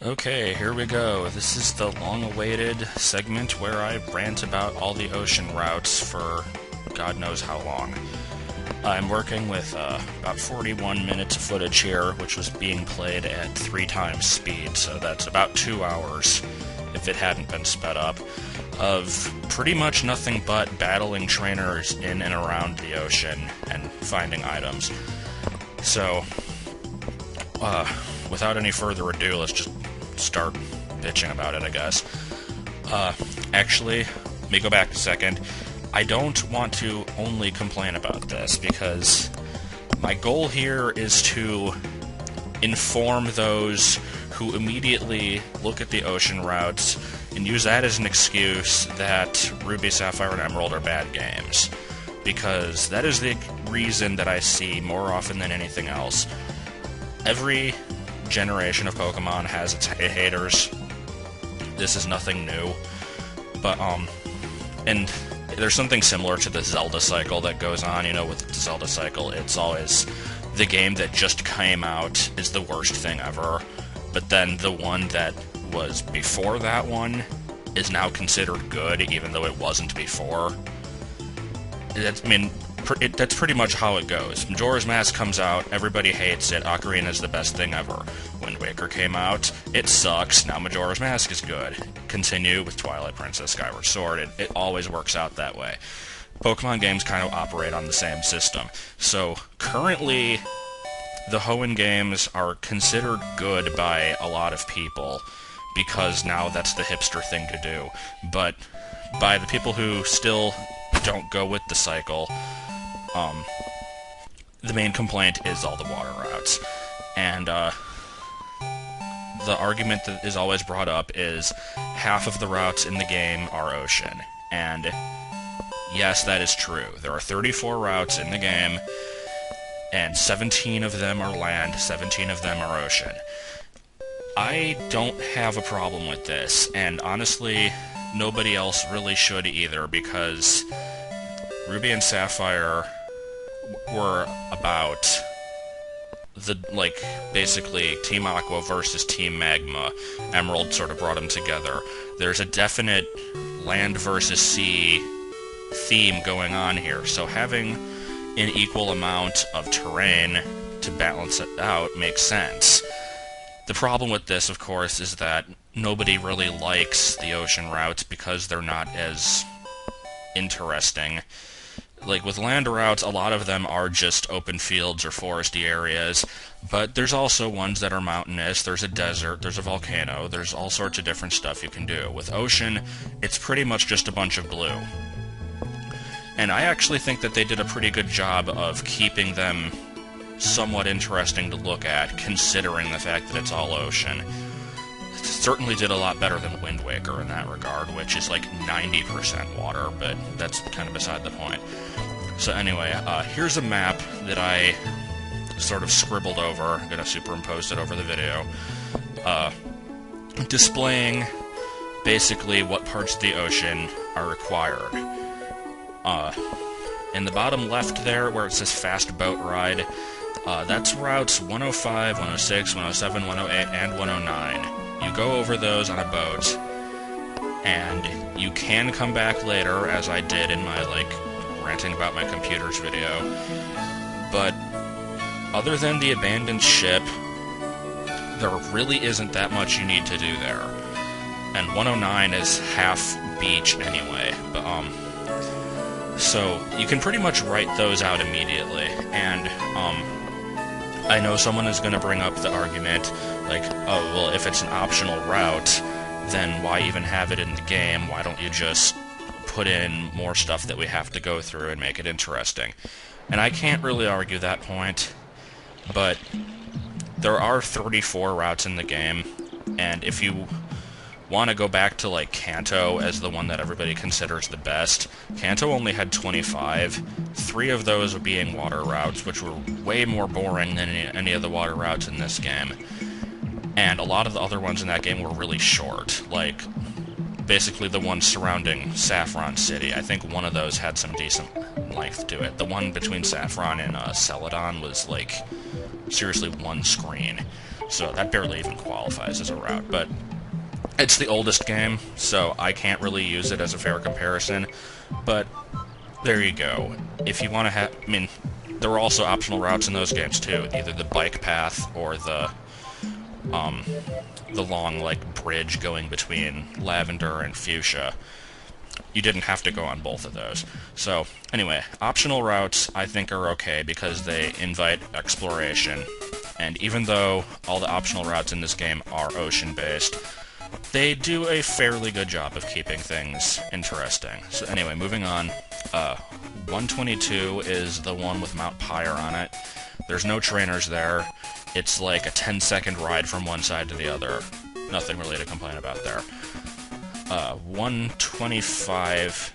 Okay, here we go. This is the long-awaited segment where I rant about all the ocean routes for God knows how long. I'm working with about 41 minutes of footage here, which was being played at 3 times speed, so that's about 2 hours, if it hadn't been sped up, of pretty much nothing but battling trainers in and around the ocean and finding items. So, without any further ado, let's just start bitching about it, I guess. Actually, let me go back a second. I don't want to only complain about this, because my goal here is to inform those who immediately look at the ocean routes and use that as an excuse that Ruby, Sapphire, and Emerald are bad games. Because that is the reason that I see more often than anything else. Every generation of Pokemon has its haters. This is nothing new. But, and there's something similar to the Zelda cycle that goes on, with the Zelda cycle. It's always the game that just came out is the worst thing ever, but then the one that was before that one is now considered good, even though it wasn't before. That's pretty much how it goes. Majora's Mask comes out, everybody hates it, Ocarina is the best thing ever. Wind Waker came out, it sucks, now Majora's Mask is good. Continue with Twilight Princess, Skyward Sword, it always works out that way. Pokemon games kind of operate on the same system. So, currently, the Hoenn games are considered good by a lot of people, because now that's the hipster thing to do. But by the people who still don't go with the cycle, the main complaint is all the water routes. And, the argument that is always brought up is half of the routes in the game are ocean. And yes, that is true. There are 34 routes in the game, and 17 of them are land, 17 of them are ocean. I don't have a problem with this, and honestly, nobody else really should either, because Ruby and Sapphire were about basically Team Aqua versus Team Magma. Emerald sort of brought them together. There's a definite land versus sea theme going on here, so having an equal amount of terrain to balance it out makes sense. The problem with this, of course, is that nobody really likes the ocean routes because they're not as interesting. Like, with land routes, a lot of them are just open fields or foresty areas, but there's also ones that are mountainous, there's a desert, there's a volcano, there's all sorts of different stuff you can do. With ocean, it's pretty much just a bunch of blue. And I actually think that they did a pretty good job of keeping them somewhat interesting to look at, considering the fact that it's all ocean. It certainly did a lot better than Wind Waker in that regard, which is like 90% water, but that's kind of beside the point. So anyway, here's a map that I sort of scribbled over. I'm going to superimpose it over the video, displaying basically what parts of the ocean are required. In the bottom left there, where it says Fast Boat Ride, that's routes 105, 106, 107, 108, and 109. You go over those on a boat, and you can come back later, as I did in my, ranting about my computers video. But other than the abandoned ship, there really isn't that much you need to do there. And 109 is half beach anyway, but, so you can pretty much write those out immediately, and, I know someone is going to bring up the argument, oh, well, if it's an optional route, then why even have it in the game? Why don't you just put in more stuff that we have to go through and make it interesting? And I can't really argue that point, but there are 34 routes in the game, and if you want to go back to, Kanto as the one that everybody considers the best, Kanto only had 25, 3 of those being water routes, which were way more boring than any of the water routes in this game. And a lot of the other ones in that game were really short, basically the ones surrounding Saffron City. I think one of those had some decent length to it. The one between Saffron and Celadon was, seriously one screen. So that barely even qualifies as a route, but it's the oldest game, so I can't really use it as a fair comparison, but there you go. If you want to have... I mean, there were also optional routes in those games, too. Either the bike path or the long, like, bridge going between Lavender and Fuchsia. You didn't have to go on both of those. So, anyway, optional routes, I think, are okay because they invite exploration. And even though all the optional routes in this game are ocean-based, they do a fairly good job of keeping things interesting. So anyway, moving on. 122 is the one with Mount Pyre on it. There's no trainers there. It's like a 10-second ride from one side to the other. Nothing really to complain about there. 125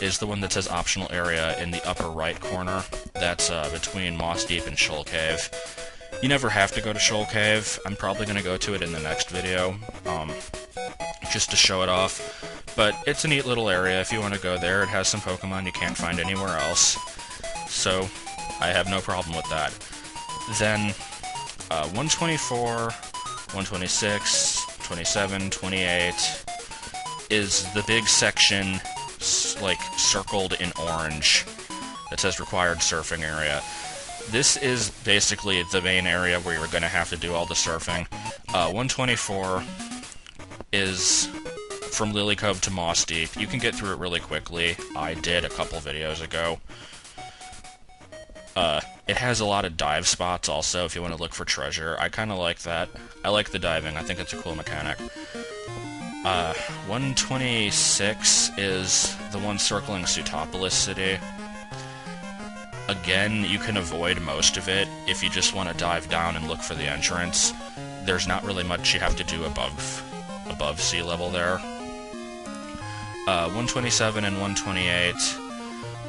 is the one that says optional area in the upper right corner. That's between Moss Deep and Shoal Cave. You never have to go to Shoal Cave. I'm probably going to go to it in the next video, just to show it off. But it's a neat little area if you want to go there. It has some Pokemon you can't find anywhere else. So, I have no problem with that. Then, 124, 126, 27, 28 is the big section, like, circled in orange that says required surfing area. This is basically the main area where you're going to have to do all the surfing. 124 is from Lily Cove to Moss Deep. You can get through it really quickly. I did a couple videos ago. It has a lot of dive spots also if you want to look for treasure. I kind of like that. I like the diving. I think it's a cool mechanic. 126 is the one circling Sutopolis City. Again, you can avoid most of it if you just want to dive down and look for the entrance. There's not really much you have to do above sea level there. 127 and 128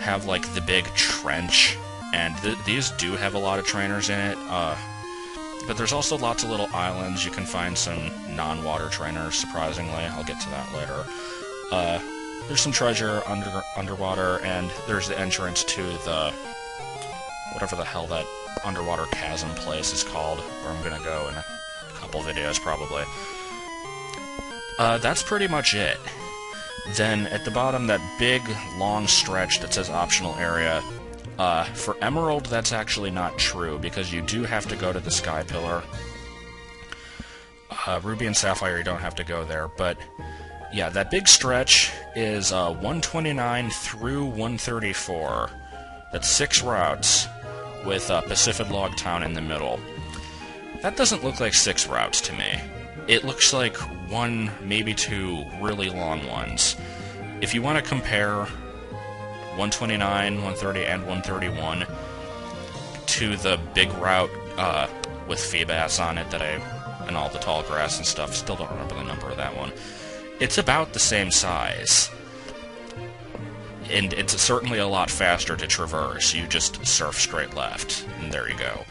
have, like, the big trench, and these do have a lot of trainers in it, but there's also lots of little islands. You can find some non-water trainers, surprisingly. I'll get to that later. There's some treasure underwater, and there's the entrance to the... whatever the hell that underwater chasm place is called, where I'm gonna go in a couple videos, probably. That's pretty much it. Then, at the bottom, that big, long stretch that says optional area. For Emerald, that's actually not true, because you do have to go to the Sky Pillar. Ruby and Sapphire, you don't have to go there, but... yeah, that big stretch is 129 through 134. That's 6 routes, with Pacific Log Town in the middle. That doesn't look like 6 routes to me. It looks like 1, maybe 2 really long ones. If you want to compare 129, 130, and 131 to the big route with Feebas on it and all the tall grass and stuff, still don't remember the number of that one. It's about the same size. And it's certainly a lot faster to traverse. You just surf straight left, and there you go.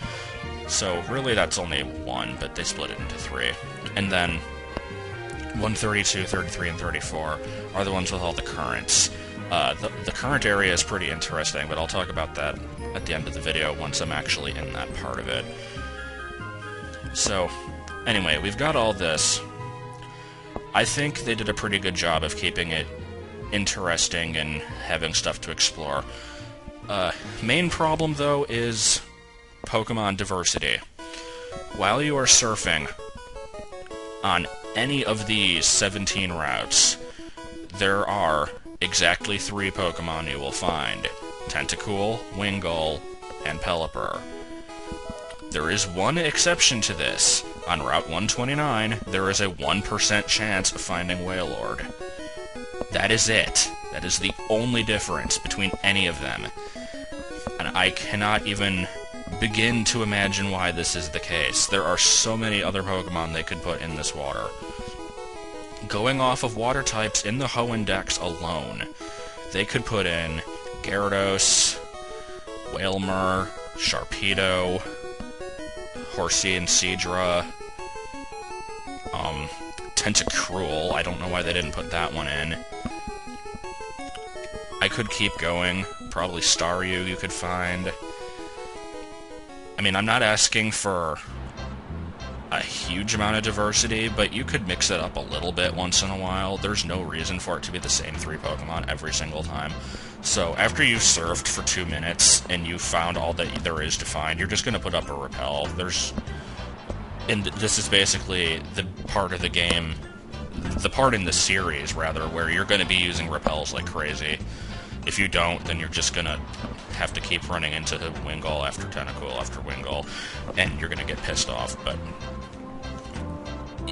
So, really, that's only 1, but they split it into 3. And then, 132, 33, and 34 are the ones with all the currents. The current area is pretty interesting, but I'll talk about that at the end of the video once I'm actually in that part of it. So, anyway, we've got all this. I think they did a pretty good job of keeping it interesting and having stuff to explore. Main problem, though, is Pokemon diversity. While you are surfing on any of these 17 routes, there are exactly 3 Pokemon you will find. Tentacool, Wingull, and Pelipper. There is one exception to this. On Route 129, there is a 1% chance of finding Wailord. That is it. That is the only difference between any of them. And I cannot even begin to imagine why this is the case. There are so many other Pokemon they could put in this water. Going off of water types in the Hoenn Dex alone, they could put in Gyarados, Wailmer, Sharpedo, Horsea and Seadra, Tentacruel. I don't know why they didn't put that one in. I could keep going. Probably Staryu you could find. I mean, I'm not asking for a huge amount of diversity, but you could mix it up a little bit once in a while. There's no reason for it to be the same 3 Pokemon every single time. So after you've surfed for 2 minutes and you've found all that there is to find, you're just going to put up a repel. And this is basically the part of the game, the part in the series, rather, where you're going to be using repels like crazy. If you don't, then you're just going to have to keep running into Wingull after Tentacool after Wingull, and you're going to get pissed off, but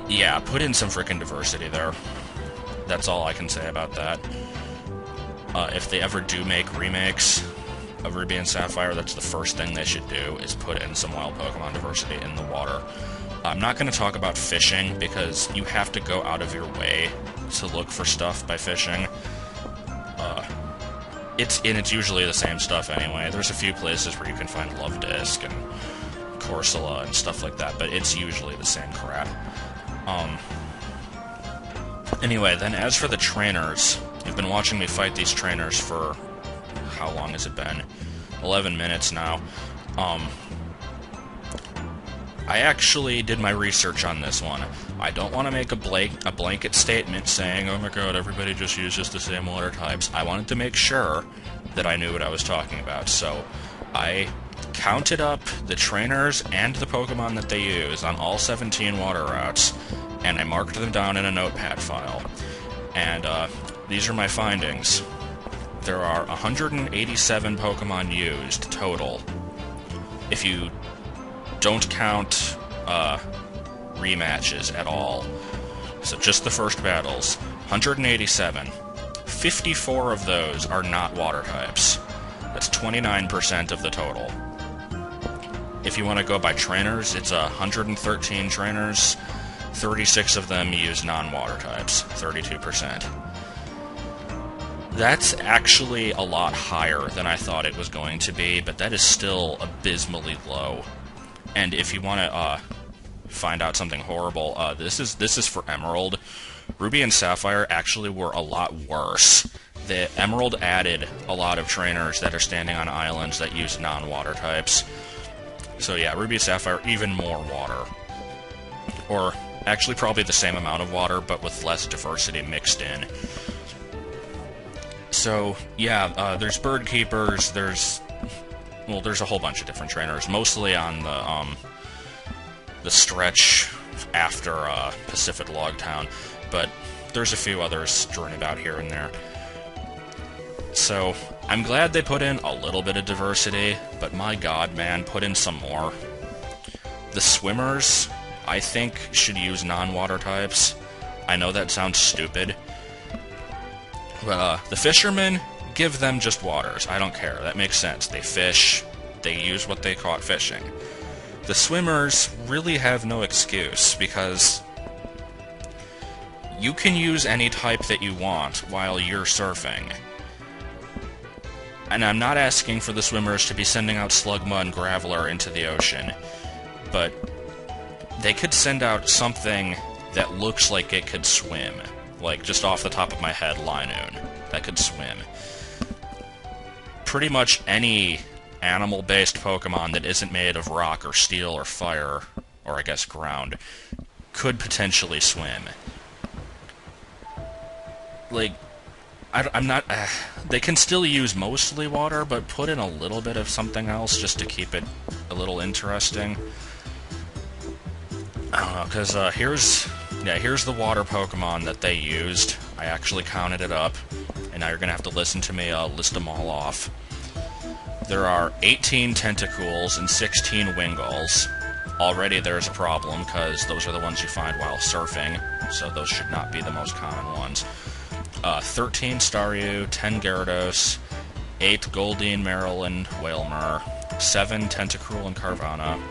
yeah, put in some frickin' diversity there. That's all I can say about that. If they ever do make remakes of Ruby and Sapphire, that's the first thing they should do, is put in some wild Pokemon diversity in the water. I'm not going to talk about fishing, because you have to go out of your way to look for stuff by fishing. It's usually the same stuff anyway. There's a few places where you can find Love Disc and Corsola and stuff like that, but it's usually the same crap. Anyway, then as for the trainers, you've been watching me fight these trainers for, how long has it been? 11 minutes now. I actually did my research on this one. I don't want to make a blanket statement saying, oh my god, everybody just uses the same water types. I wanted to make sure that I knew what I was talking about, so I counted up the trainers and the Pokemon that they use on all 17 water routes, and I marked them down in a notepad file. And these are my findings. There are 187 Pokemon used total. If you don't count rematches at all, so just the first battles, 187. 54 of those are not water types. That's 29% of the total. If you want to go by trainers, it's 113 trainers. 36 of them use non-water types, 32%. That's actually a lot higher than I thought it was going to be, but that is still abysmally low. And if you want to find out something horrible, this is for Emerald. Ruby and Sapphire actually were a lot worse. The Emerald added a lot of trainers that are standing on islands that use non-water types. So yeah, Ruby and Sapphire, even more water. Or actually probably the same amount of water, but with less diversity mixed in. So yeah, there's Bird Keepers, there's a whole bunch of different trainers, mostly on the stretch after Pacific Log Town, but there's a few others strewn about here and there. So I'm glad they put in a little bit of diversity, but my god, man, put in some more. The swimmers, I think, should use non-water types. I know that sounds stupid, but the fishermen, give them just waters. I don't care. That makes sense. They fish. They use what they caught fishing. The swimmers really have no excuse, because you can use any type that you want while you're surfing. And I'm not asking for the swimmers to be sending out Slugma and Graveler into the ocean, but they could send out something that looks like it could swim. Like, just off the top of my head, Linoon, that could swim. Pretty much any animal-based Pokemon that isn't made of rock or steel or fire, or I guess ground, could potentially swim. Like, I'm not... they can still use mostly water, but put in a little bit of something else just to keep it a little interesting. I don't know, because here's the water Pokemon that they used. I actually counted it up, and now you're going to have to listen to me list them all off. There are 18 Tentacools and 16 Wingulls. Already there's a problem, because those are the ones you find while surfing, so those should not be the most common ones. 13 Staryu, 10 Gyarados, 8 Goldeen, Maryland, Wailmer, 7 Tentacruel and Carvana,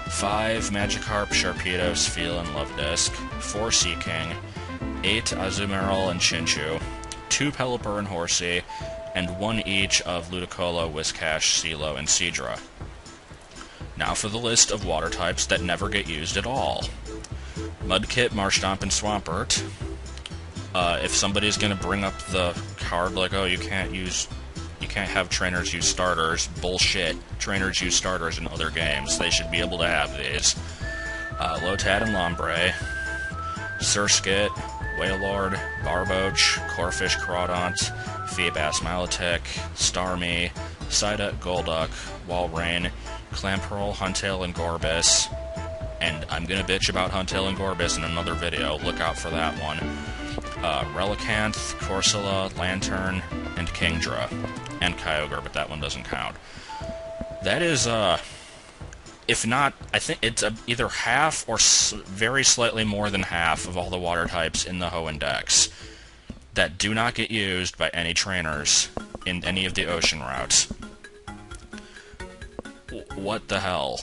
5 Magikarp, Sharpedo, Spheal, and Love Disc, 4 Seaking, 8 Azumarill and Chinchou, 2 Pelipper and Horsey, and 1 each of Ludicolo, Whiscash, Seelo, and Seadra. Now for the list of water types that never get used at all. Mudkip, Marshtomp, and Swampert. If somebody's going to bring up the card like, oh, you can't use You can't have trainers use starters. Bullshit. Trainers use starters in other games. They should be able to have these. Lotad and Lombre, Surskit, Wailord, Barboach, Corfish Crawdaunt, Feebass Milotic, Starmie, Psyduck, Golduck, Walrein, Clamperl, Huntail, and Gorbis. And I'm gonna bitch about Huntail and Gorbis in another video. Look out for that one. Relicanth, Corsola, Lantern, and Kingdra. And Kyogre, but that one doesn't count. That is, if not, I think it's either half or very slightly more than half of all the water types in the Hoenn Dex that do not get used by any trainers in any of the ocean routes. What the hell?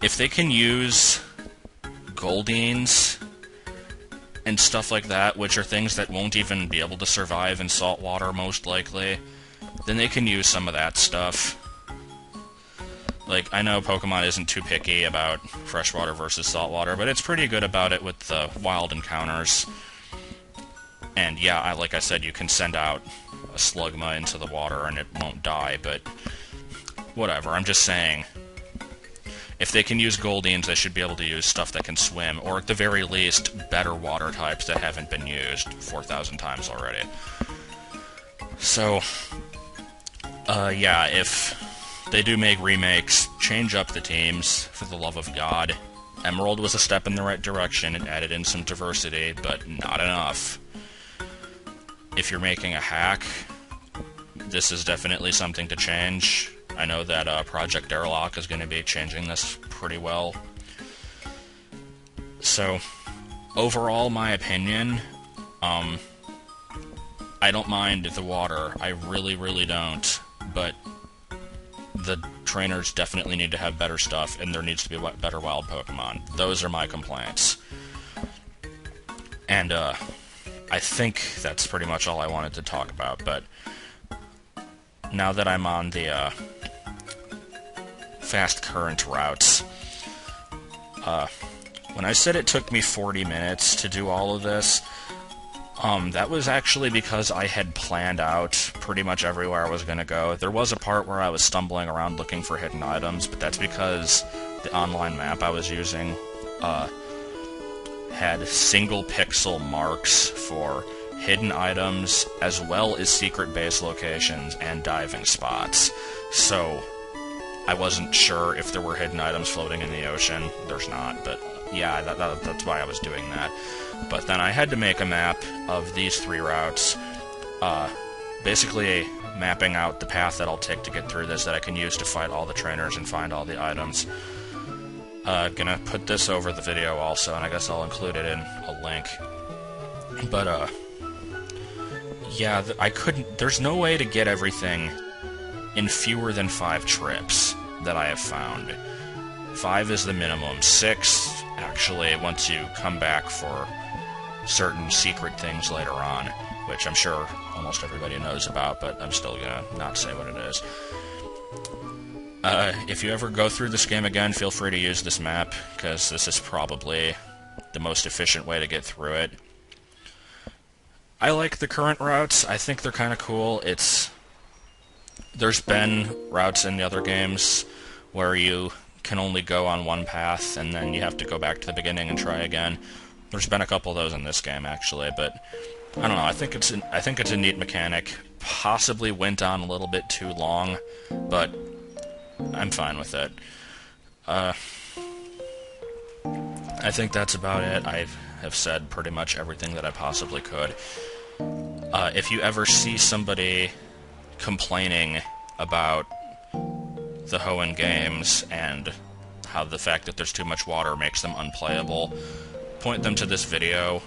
If they can use Goldines and stuff like that, which are things that won't even be able to survive in salt water most likely, then they can use some of that stuff. Like, I know Pokemon isn't too picky about freshwater versus saltwater, but it's pretty good about it with the wild encounters. And yeah, like I said, you can send out a Slugma into the water and it won't die, but whatever, I'm just saying. If they can use Goldines, they should be able to use stuff that can swim, or at the very least, better water types that haven't been used 4,000 times already. So, yeah, if they do make remakes, change up the teams, for the love of God. Emerald was a step in the right direction, it added in some diversity, but not enough. If you're making a hack, this is definitely something to change. I know that Project Airlock is going to be changing this pretty well. So, overall, my opinion, I don't mind the water. I really, really don't. But the trainers definitely need to have better stuff, and there needs to be better wild Pokemon. Those are my complaints. And, I think that's pretty much all I wanted to talk about, but now that I'm on the, fast current routes, when I said it took me 40 minutes to do all of this, that was actually because I had planned out pretty much everywhere I was going to go. There was a part where I was stumbling around looking for hidden items, but that's because the online map I was using, had single pixel marks for hidden items, as well as secret base locations and diving spots. So, I wasn't sure if there were hidden items floating in the ocean. There's not, but yeah, that's why I was doing that. But then I had to make a map of these 3 routes, basically mapping out the path that I'll take to get through this that I can use to fight all the trainers and find all the items. Gonna put this over the video also, and I guess I'll include it in a link. But, yeah, I couldn't... There's no way to get everything in fewer than 5 trips that I have found. 5 is the minimum. 6, actually, once you come back for certain secret things later on, which I'm sure almost everybody knows about, but I'm still gonna not say what it is. If you ever go through this game again, feel free to use this map, because this is probably the most efficient way to get through it. I like the current routes. I think they're kind of cool. There's been routes in the other games where you can only go on one path, and then you have to go back to the beginning and try again. There's been a couple of those in this game, actually, but I don't know. I think it's a neat mechanic. Possibly went on a little bit too long, but I'm fine with it. I think that's about it. I have said pretty much everything that I possibly could. If you ever see somebody complaining about the Hoenn games and how the fact that there's too much water makes them unplayable, point them to this video.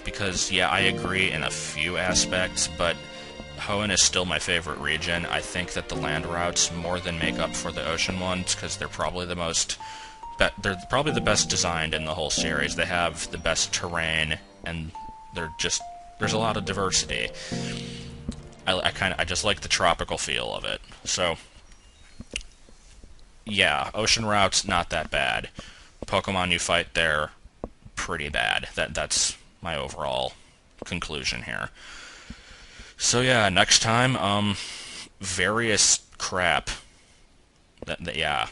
Because, yeah, I agree in a few aspects, but Hoenn is still my favorite region. I think that the land routes more than make up for the ocean ones, because they're probably the best designed in the whole series. They have the best terrain, and there's a lot of diversity. I just like the tropical feel of it. So, yeah, ocean routes, not that bad. Pokemon you fight there, pretty bad. That's my overall conclusion here. So yeah, next time, various crap. Yeah.